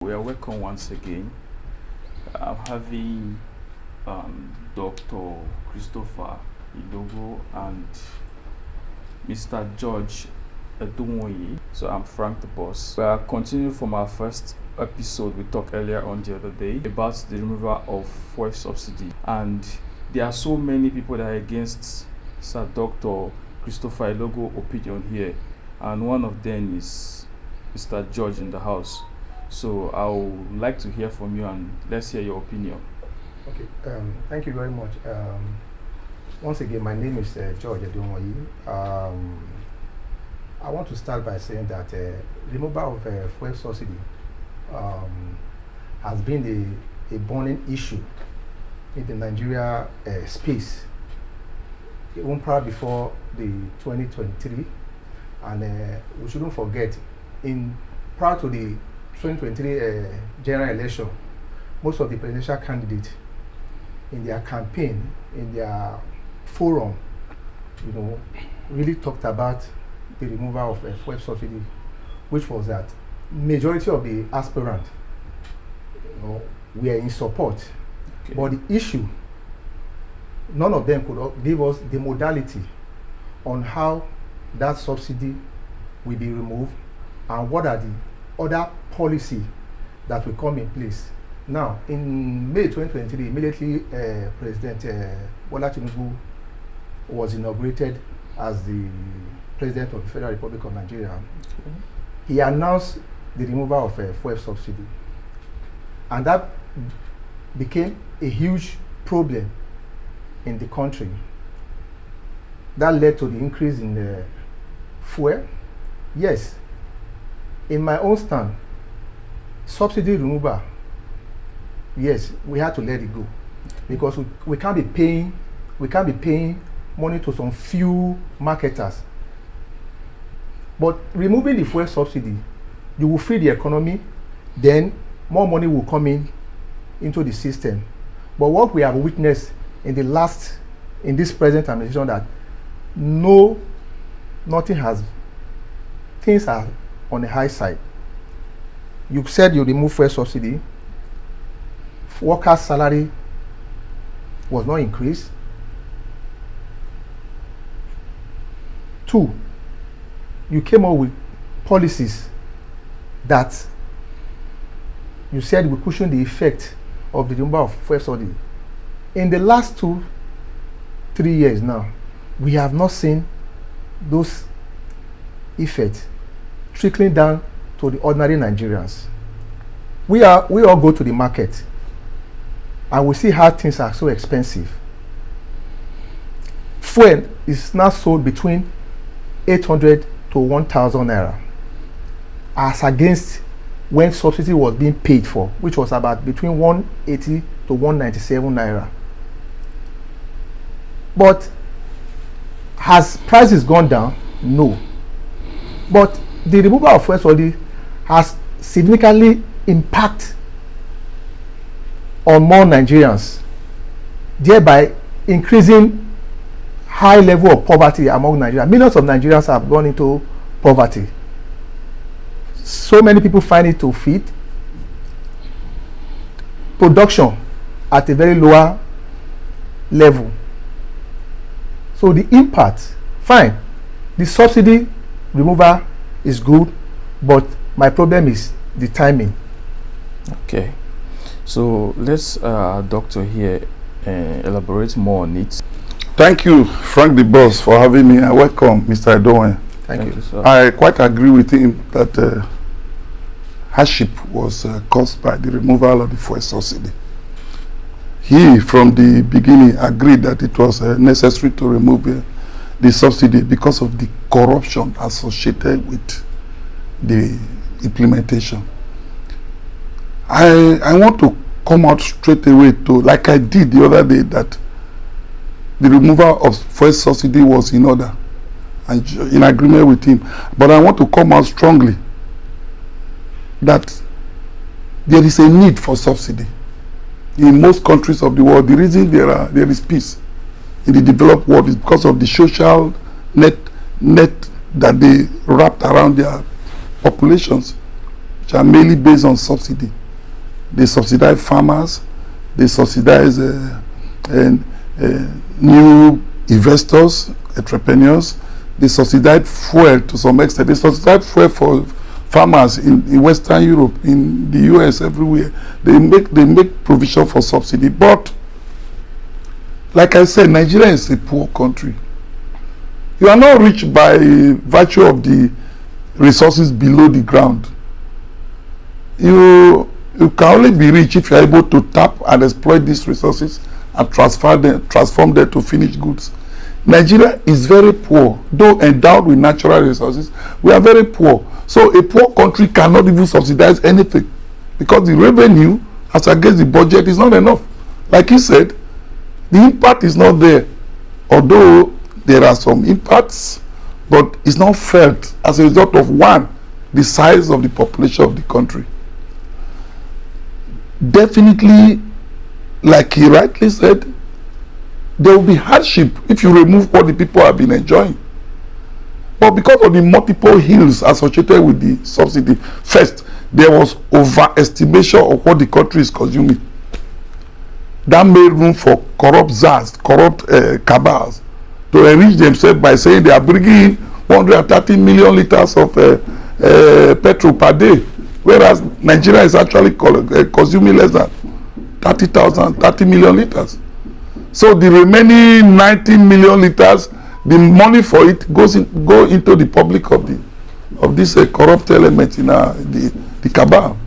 We are welcome once again. I'm having Dr. Christopher Idogo and Mr. George Edunwoye. So I'm Frank the boss. We are continuing from our first episode we talked earlier on the other day about the removal of fuel subsidy, and there are so many people that are against Sir Dr. Christopher Idogo opinion here, and one of them is Mr. George in the house. So I would like to hear from you, and let's hear your opinion. Okay, thank you very much. Once again, my name is George Edunwoye. I want to start by saying that removal of fuel subsidy has been a burning issue in the Nigeria space, even prior before the 2023, and we shouldn't forget, prior to the 2023 general election, most of the presidential candidates in their campaign, in their forum, really talked about the removal of fuel subsidy, which was that majority of the aspirants, were in support. Okay. But the issue, none of them could give us the modality on how that subsidy will be removed and what are the other policy that will come in place. Now, in May 2023, immediately President Bola Tinubu was inaugurated as the President of the Federal Republic of Nigeria. Okay. He announced the removal of fuel subsidy, and that became a huge problem in the country. That led to the increase in fuel. Yes, in my own stand, subsidy removal, yes, we had to let it go, because we can't be paying money to some few marketers. But removing the fuel subsidy, you will free the economy, then more money will come into the system. But what we have witnessed in this present administration, that things are on the high side. You said you remove fuel subsidy, workers' salary was not increased. 2, you came up with policies that you said will cushion the effect of the removal of fuel subsidy. In the last 2-3 years now, we have not seen those effects trickling down to the ordinary Nigerians. We all go to the market and we see how things are so expensive. Fuel is now sold between 800 to 1,000 naira, as against when subsidy was being paid for, which was about between 180 to 197 naira. But has prices gone down? No. But the removal of fuel subsidy has significantly impact on more Nigerians, thereby increasing high level of poverty among Nigerians. Millions of Nigerians have gone into poverty. So many people find it to feed production at a very lower level. So the impact, fine, the subsidy removal is good, but my problem is the timing. Okay, so let's doctor here elaborate more on it. Thank you, Frank the boss, for having me. I welcome Mr. Edunwoye. Thank you, sir. I quite agree with him that hardship was caused by the removal of the fuel subsidy. He, from the beginning, agreed that it was necessary to remove the subsidy because of the corruption associated with the implementation. I want to come out straight away to, like I did the other day, that the removal of fuel subsidy was in order and in agreement with him. But I want to come out strongly that there is a need for subsidy. In most countries of the world, the reason there is peace in the developed world is because of the social net that they wrapped around their populations. which are mainly based on subsidy. They subsidize farmers, they subsidize new investors, entrepreneurs, they subsidize fuel to some extent. They subsidize fuel for farmers in Western Europe, in the US, everywhere. They make provision for subsidy. But like I said, Nigeria is a poor country. You are not rich by virtue of the resources below the ground. You can only be rich if you are able to tap and exploit these resources and transform them to finished goods. Nigeria is very poor, though endowed with natural resources. We are very poor. So a poor country cannot even subsidize anything because the revenue as against the budget is not enough. Like you said, the impact is not there, although there are some impacts, but it's not felt as a result of, one, the size of the population of the country. Definitely, like he rightly said, there will be hardship if you remove what the people have been enjoying. But because of the multiple hills associated with the subsidy, first, there was overestimation of what the country is consuming. That made room for corrupt czars, corrupt cabals to enrich themselves by saying they are bringing in 130 million liters of petrol per day, whereas Nigeria is actually consuming less than 30 million liters. So the remaining 90 million liters, the money for it go into the public of this corrupt element in the cabal.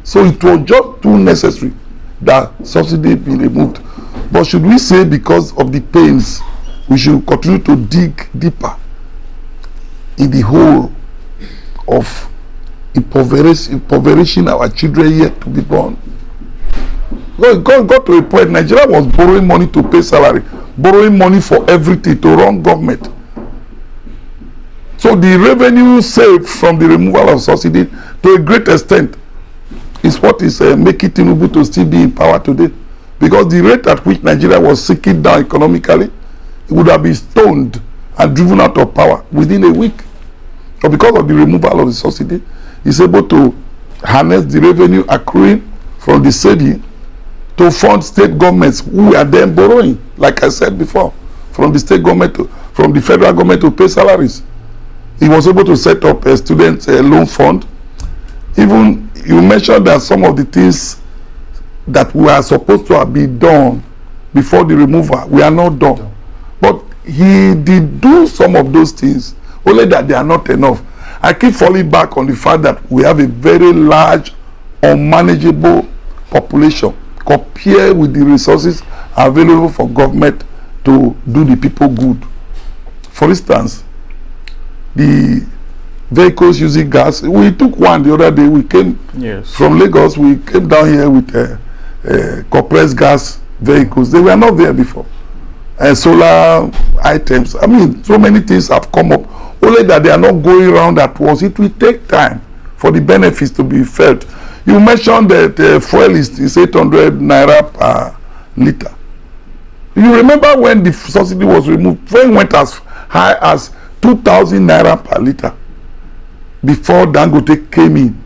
So it was just too necessary that subsidy be removed. But should we say because of the pains, we should continue to dig deeper in the hole of impoverishing our children yet to be born? God got to a point, Nigeria was borrowing money to pay salary, borrowing money for everything to run government. So the revenue saved from the removal of subsidy to a great extent is what is making Tinubu to still be in power today. Because the rate at which Nigeria was sinking down economically, it would have been stoned and driven out of power within a week. But because of the removal of the subsidy, he's able to harness the revenue accruing from the saving to fund state governments who are then borrowing, like I said before, from the state government from the federal government to pay salaries. He was able to set up a student loan fund. Even you mentioned that some of the things that were supposed to have been done before the removal were not done. But he did do some of those things, only that they are not enough. I keep falling back on the fact that we have a very large, unmanageable population compared with the resources available for government to do the people good. For instance, the vehicles using gas, we took one the other day. We came from Lagos, we came down here with compressed gas vehicles. They were not there before. And solar items. I mean, so many things have come up, only that they are not going around at once. It will take time for the benefits to be felt. You mentioned that fuel is 800 naira per liter. You remember when the subsidy was removed, fuel went as high as 2,000 naira per liter before Dangote came in.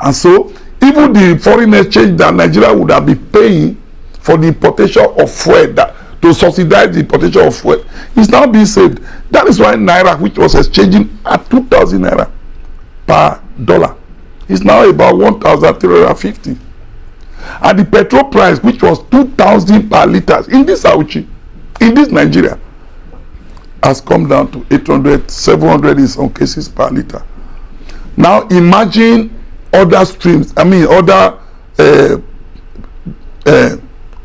And so, even the foreign exchange that Nigeria would have been paying for the importation of fuel, to subsidize the importation of fuel, is now being saved. That is why naira, which was exchanging at 2,000 naira per dollar, is now about 1,350. And the petrol price, which was 2,000 per liter in this Auchi, in this Nigeria, has come down to 800, 700 in some cases per liter. Now imagine other streams, I mean other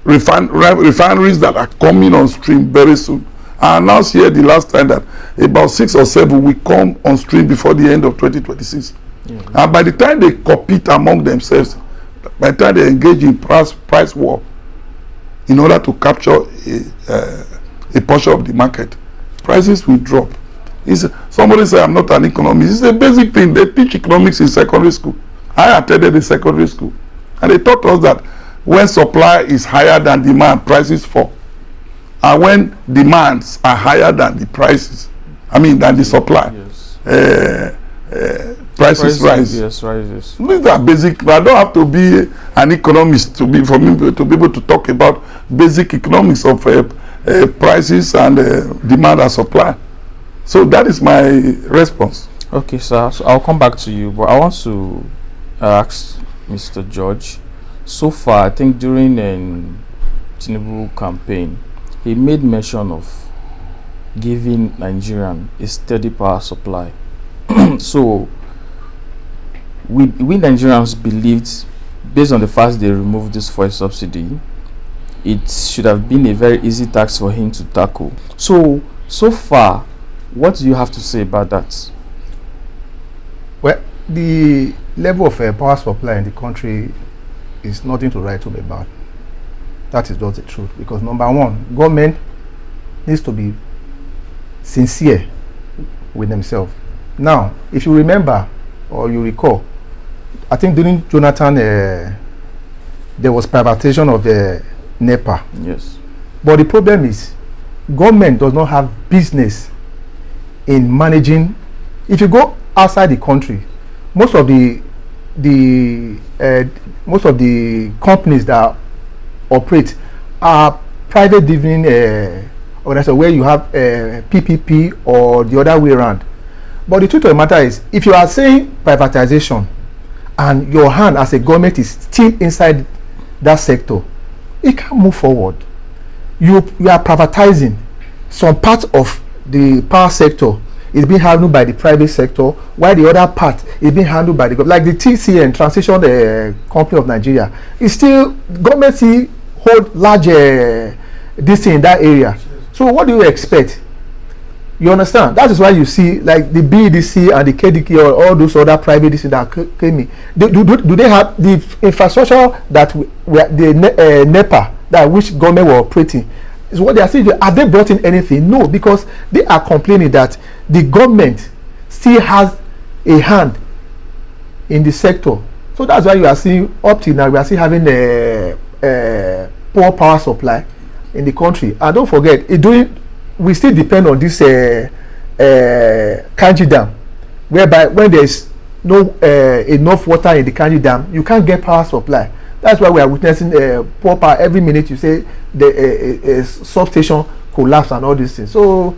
refineries that are coming on stream very soon. I announced here the last time that about 6 or 7 will come on stream before the end of 2026. And by the time they compete among themselves, by the time they engage in price war in order to capture a portion of the market, prices will drop. Somebody say I'm not an economist. It's a basic thing. They teach economics in secondary school. I attended a secondary school, and they taught us that when supply is higher than demand, prices fall. And when demands are higher than the prices, I mean than the supply, prices rise. Yes, rises. These are basic. I don't have to be an economist to be able to talk about basic economics of prices and demand and supply. So that is my response. Okay, sir. So I'll come back to you, but I want to ask Mr. George. So far, I think during Tinubu campaign, he made mention of giving Nigerian a steady power supply. So we Nigerians believed, based on the fact they removed this fuel subsidy, it should have been a very easy task for him to tackle. So far, what do you have to say about that? Well, the level of power supply in the country is nothing to write home about. That is just the truth. Because number one, government needs to be sincere with themselves. Now, if you remember or you recall, I think during Jonathan, there was privatization of the NEPA. Yes. But the problem is, government does not have business in managing. If you go outside the country, most of the companies that operate are private dividend organizations where you have PPP or the other way around. But the truth of the matter is, if you are saying privatization and your hand as a government is still inside that sector, it can't move forward. You are privatizing some part of the power sector is being handled by the private sector, while the other part is being handled by the government. Like the TCN, Transition Company of Nigeria, is still government still hold large this thing in that area. So what do you expect? You understand? That is why you see like the BDC and the KDK or all those other private this that came in. Do they have the infrastructure that the NEPA that which government were operating? Is what they are saying. Have they brought in anything? No, because they are complaining that the government still has a hand in the sector. So that's why you are seeing up till now we are still having a poor power supply in the country. And don't forget, we still depend on this Kanji Dam, whereby when there is no enough water in the Kanji Dam, you can't get power supply. That's why we are witnessing poor power every minute. You say the substation collapse and all these things. So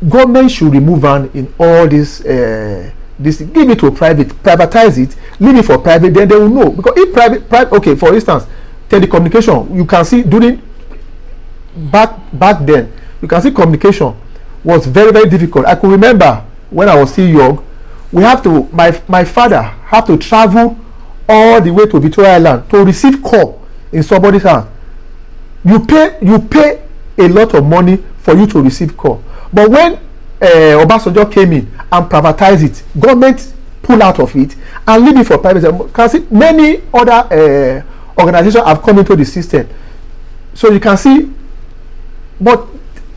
government should remove hand in all this. Give it to privatize it, leave it for private. Then they will know, because if private. Okay, for instance, telecommunication. You can see during back then, you can see communication was very, very difficult. I could remember when I was still young, we have to. My father had to travel all the way to Victoria Island to receive call in somebody's house. You pay a lot of money for you to receive call. But when Obasanjo came in and privatized it, government pull out of it and leave it for private. You can see many other organizations have come into the system. So you can see, but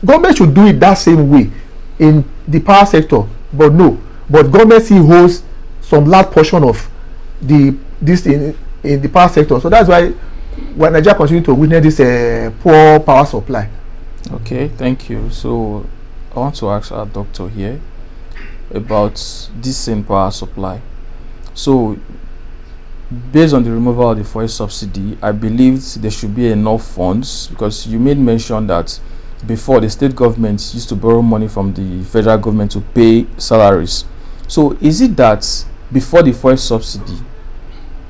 government should do it that same way in the power sector. But no, but government still holds some large portion of this in the power sector. So that's why when Nigeria continue to witness this poor power supply. Okay, thank you. So I want to ask our doctor here about this same power supply. So based on the removal of the fuel subsidy, I believe there should be enough funds, because you made mention that before the state governments used to borrow money from the federal government to pay salaries. So is it that before the fuel subsidy,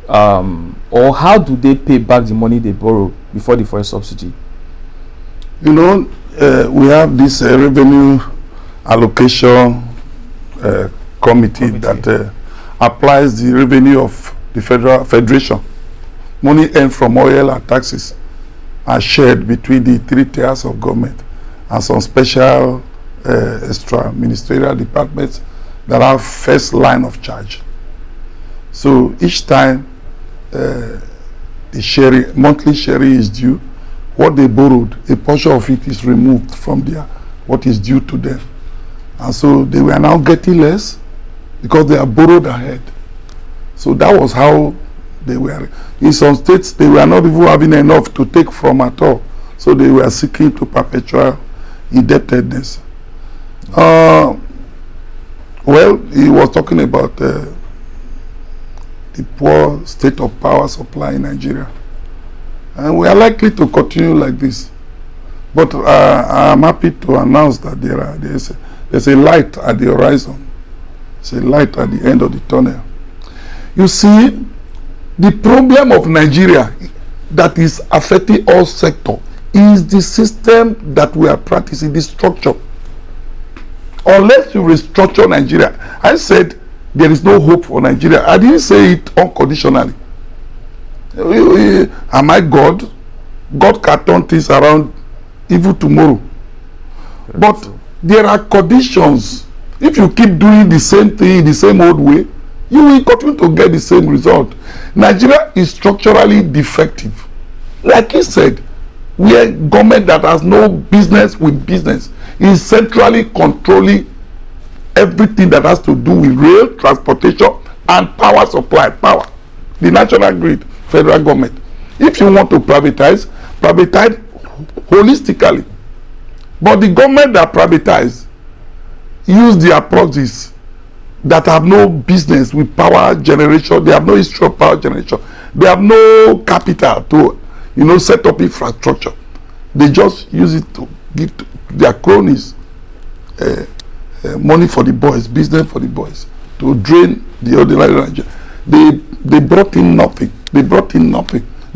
or how do they pay back the money they borrow before the fuel subsidy? You know, we have this revenue allocation committee that applies the revenue of the federation. Money earned from oil and taxes are shared between the three tiers of government and some special extra ministerial departments that have first line of charge. So each time the monthly sharing is due, what they borrowed, a portion of it is removed from what is due to them. And so they were now getting less because they are borrowed ahead. So that was how they were. In some states, they were not even having enough to take from at all. So they were seeking to perpetual indebtedness. Well, he was talking about the poor state of power supply in Nigeria. And we are likely to continue like this. But I'm happy to announce that there's a light at the horizon. There's a light at the end of the tunnel. You see, the problem of Nigeria that is affecting all sectors is the system that we are practicing, the structure. Unless you restructure Nigeria, I said there is no hope for Nigeria. I didn't say it unconditionally. Am I God? God can turn things around even tomorrow. But there are conditions. If you keep doing the same thing the same old way, you will continue to get the same result. Nigeria is structurally defective. Like he said, we are a government that has no business with business. It is centrally controlling everything that has to do with rail, transportation, and power supply. Power. The national grid, federal government. If you want to privatize, privatize holistically. But the government that privatize use their approaches that have no business with power generation. They have no history of power generation. They have no capital to, set up infrastructure. They just use it to give to their cronies money for the boys, business for the boys, to drain the ordinary Nigeria. They brought in nothing. They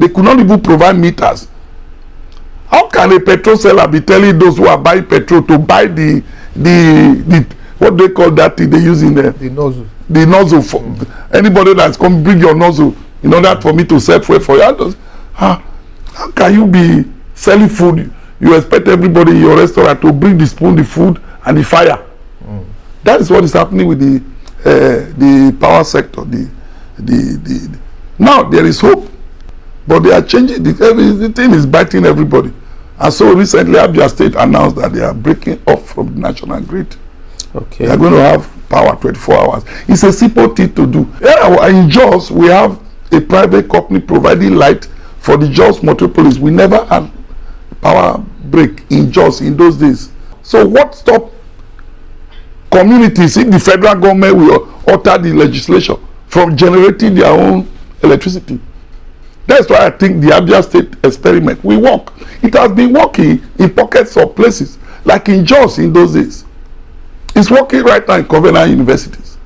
could not even provide meters. How can a petrol seller be telling those who are buying petrol to buy the what do they call that thing they use in there? The nozzle. The nozzle for anybody that's come, bring your nozzle in order for me to set fuel for you. How can you be selling food? You expect everybody in your restaurant to bring the spoon, the food, and the fire. That is what is happening with the power sector. Now there is hope, but they are changing. The thing is biting everybody. And so recently, Abia State announced that they are breaking off from the national grid. Okay. They are going to have power 24 hours. It's a simple thing to do. In Jos, we have a private company providing light for the Jos metropolis. We never had power break in Jos in those days. So what stopped communities, if the federal government will alter the legislation from generating their own electricity? That's why I think the Abia State experiment will work. It has been working in pockets of places, like in Jos in those days. It's working right now in Covenant universities.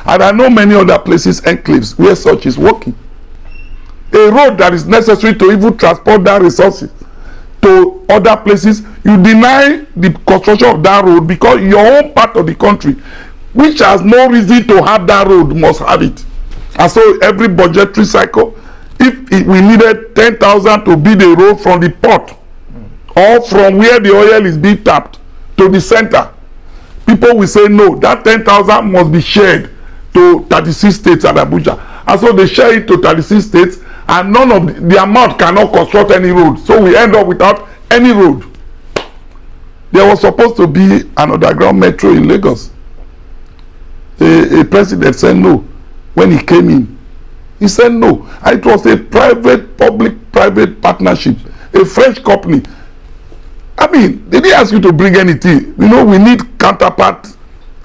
And I know many other places, enclaves, where such is working. A road that is necessary to even transport that resources to other places, you deny the construction of that road because your own part of the country, which has no reason to have that road, must have it. And so every budgetary cycle, if we needed 10,000 to build a road from the port or from where the oil is being tapped to the center, people will say no, that 10,000 must be shared to 36 states and Abuja. And so they share it to 36 states, and none of the amount cannot construct any road. So we end up without any road. There was supposed to be an underground metro in Lagos. A president said no when he came in. He said no. And it was a public-private partnership, a French company. I mean, they didn't ask you to bring anything. We need counterpart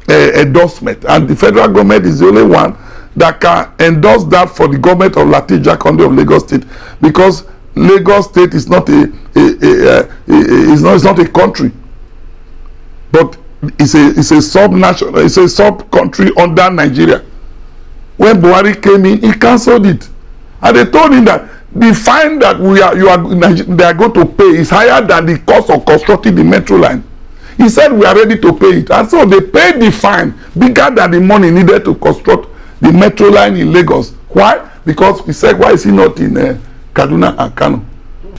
endorsement, and the federal government is the only one that can endorse that for the government of Lateef Jakonde of Lagos State, because Lagos State is not it's not a country, but it's a sub-national, it's a sub-country under Nigeria. When Buhari came in, he cancelled it, and they told him that the fine that they are going to pay is higher than the cost of constructing the metro line. He said we are ready to pay it, and so they paid the fine bigger than the money needed to construct the metro line in Lagos. Why? Because we said, why is he not in Kaduna and Kano?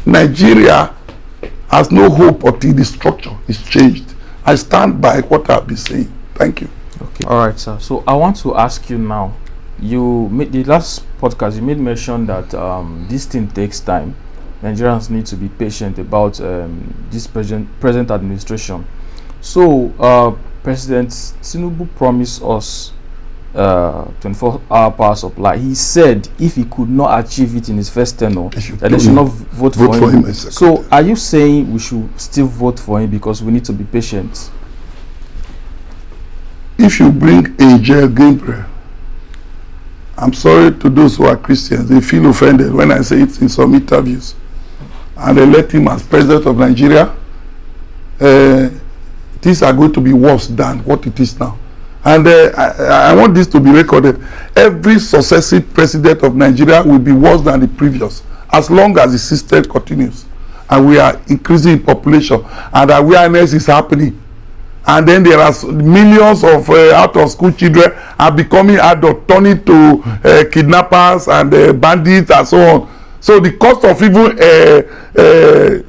Nigeria has no hope until the structure is changed. I stand by what I've been saying. Thank you. Okay. All right, sir. So I want to ask you now. You made the last podcast. You made mention that this thing takes time. Nigerians need to be patient about this present administration. So President Tinubu promised us 24-hour power supply. He said if he could not achieve it in his first tenure, that they should not vote for him. So are you saying we should still vote for him because we need to be patient? if you bring Angel Gabriel, I'm sorry to those who are Christians, they feel offended when I say it in some interviews, and they elect him as president of Nigeria, things are going to be worse than what it is now. And I want this to be recorded. Every successive president of Nigeria will be worse than the previous, as long as the system continues. And we are increasing in population, and awareness is happening. And then there are millions of out-of-school children are becoming adult, turning to kidnappers and bandits and so on. So the cost of even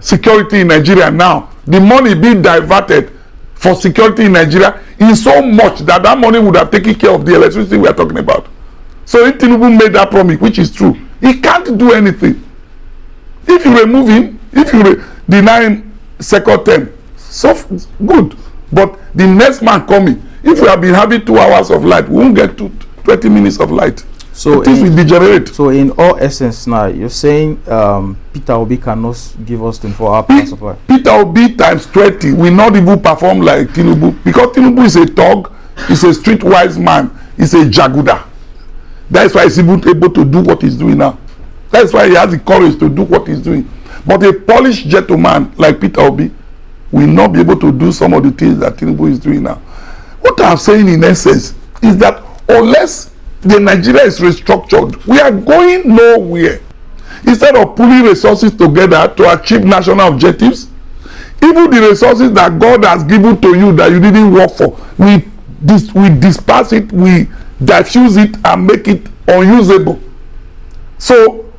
security in Nigeria now, the money being diverted for security in Nigeria is so much that that money would have taken care of the electricity we are talking about. So if Tinubu made that promise, which is true, he can't do anything. If you remove him, if you deny him second term, so good. But the next man coming, if we have been having 2 hours of light, we won't get 20 minutes of light. So things will degenerate. So in all essence now, you're saying Peter Obi cannot give us 24-hour power supply? Peter Obi times 20 will not even perform like Tinubu, because Tinubu is a thug, he's a streetwise man, he's a jaguda. That's why he's even able to do what he's doing now. That's why he has the courage to do what he's doing. But a polished gentleman like Peter Obi will not be able to do some of the things that Tinubu is doing now. What I'm saying in essence is that unless the Nigeria is restructured, we are going nowhere. Instead of pulling resources together to achieve national objectives, even the resources that God has given to you that you didn't work for, we disperse it, we diffuse it and make it unusable. So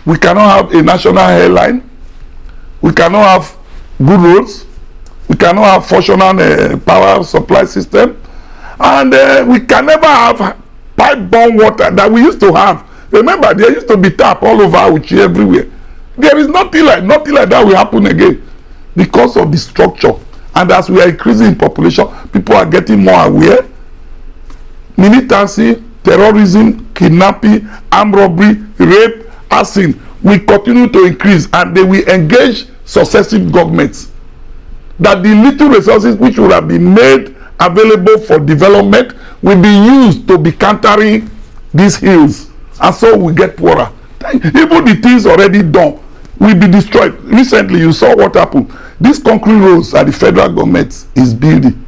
we cannot have a national airline, we cannot have good roads, we cannot have functional power supply system, and we can never have pipe-borne water that we used to have. Remember, there used to be tap all over Auchi everywhere. There is nothing like that will happen again because of the structure. And as we are increasing in population, people are getting more aware. Militancy, terrorism, kidnapping, armed robbery, rape, arson will continue to increase, and they will engage successive governments. That the little resources which would have been made available for development will be used to be countering these ills, and so we get poorer. Even the things already done will be destroyed. Recently, you saw what happened. These concrete roads that the federal government is building,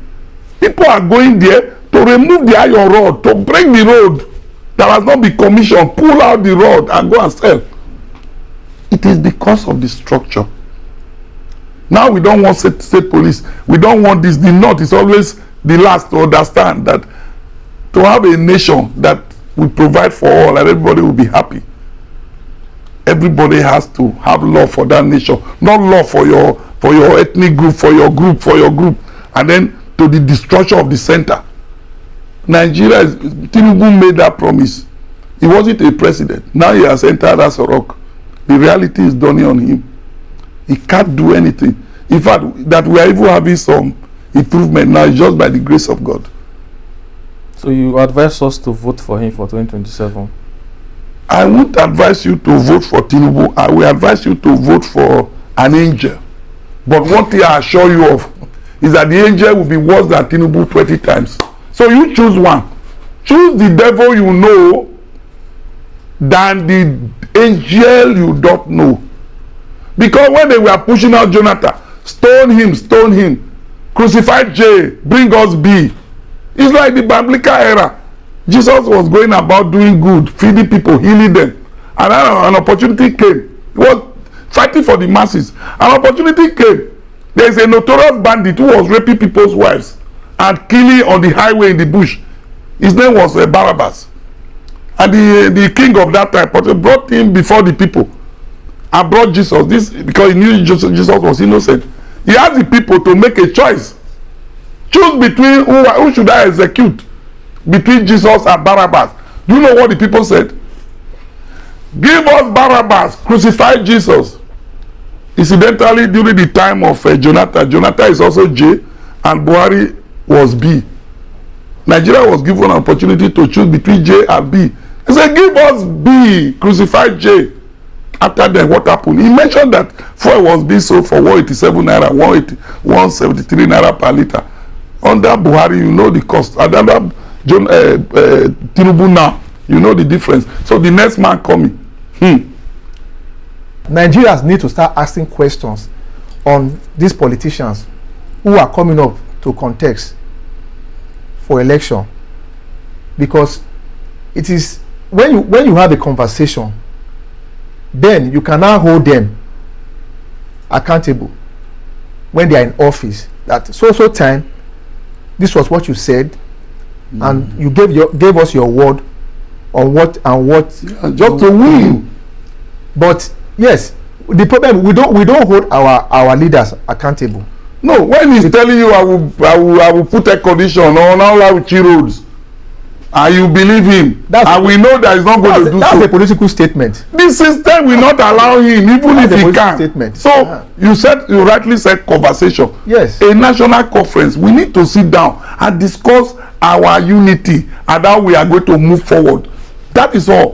people are going there to remove the iron rod, to break the road that has not been commissioned, pull out the rod and go and sell. It is because of the structure. Now we don't want state police. We don't want this. The North is always the last to understand that to have a nation that will provide for all and everybody will be happy. Everybody has to have love for that nation, not love for your ethnic group, for your group, and then to the destruction of the center. Nigeria, Tinubu made that promise. He wasn't a president. Now he has entered as a rock. The reality is dawning on him. He can't do anything. In fact, that we are even having some improvement now is just by the grace of God. So you advise us to vote for him for 2027? I won't advise you to vote for Tinubu. I will advise you to vote for an angel. But one thing I assure you of is that the angel will be worse than Tinubu 20 times. So you choose one. Choose the devil you know than the angel you don't know. Because when they were pushing out Jonathan, stone him, crucify J, bring us B. It's like the biblical era. Jesus was going about doing good, feeding people, healing them. And then an opportunity came. He was fighting for the masses. An opportunity came. There is a notorious bandit who was raping people's wives and killing on the highway in the bush. His name was Barabbas. And the king of that time brought him before the people and brought Jesus. This because he knew Jesus was innocent. He asked the people to make a choice. Choose between who should I execute, between Jesus and Barabbas. Do you know what the people said? Give us Barabbas, crucify Jesus. Incidentally, during the time of Jonathan is also J, and Buhari was B. Nigeria was given an opportunity to choose between J and B. He said, give us B, crucify J. After then, what happened? He mentioned that fuel was being sold for 187 naira, 173 naira per liter. Under Buhari, you know the cost. Under John Tinubu now, you know the difference. So the next man coming. Nigerians need to start asking questions on these politicians who are coming up to contest for election, because it is when you have a conversation, then you can now hold them accountable when they are in office. That so time, this was what you said, and you gave us your word on what just to win. But yes, the problem, we don't hold our leaders accountable. No, when he's telling you I will put a condition on all our roads, and you believe him, and we know that he's not going to do so. That's a political statement. This system will not allow him, even if he can. Statement. So you rightly said conversation. Yes. A national conference. We need to sit down and discuss our unity and how we are going to move forward. That is all.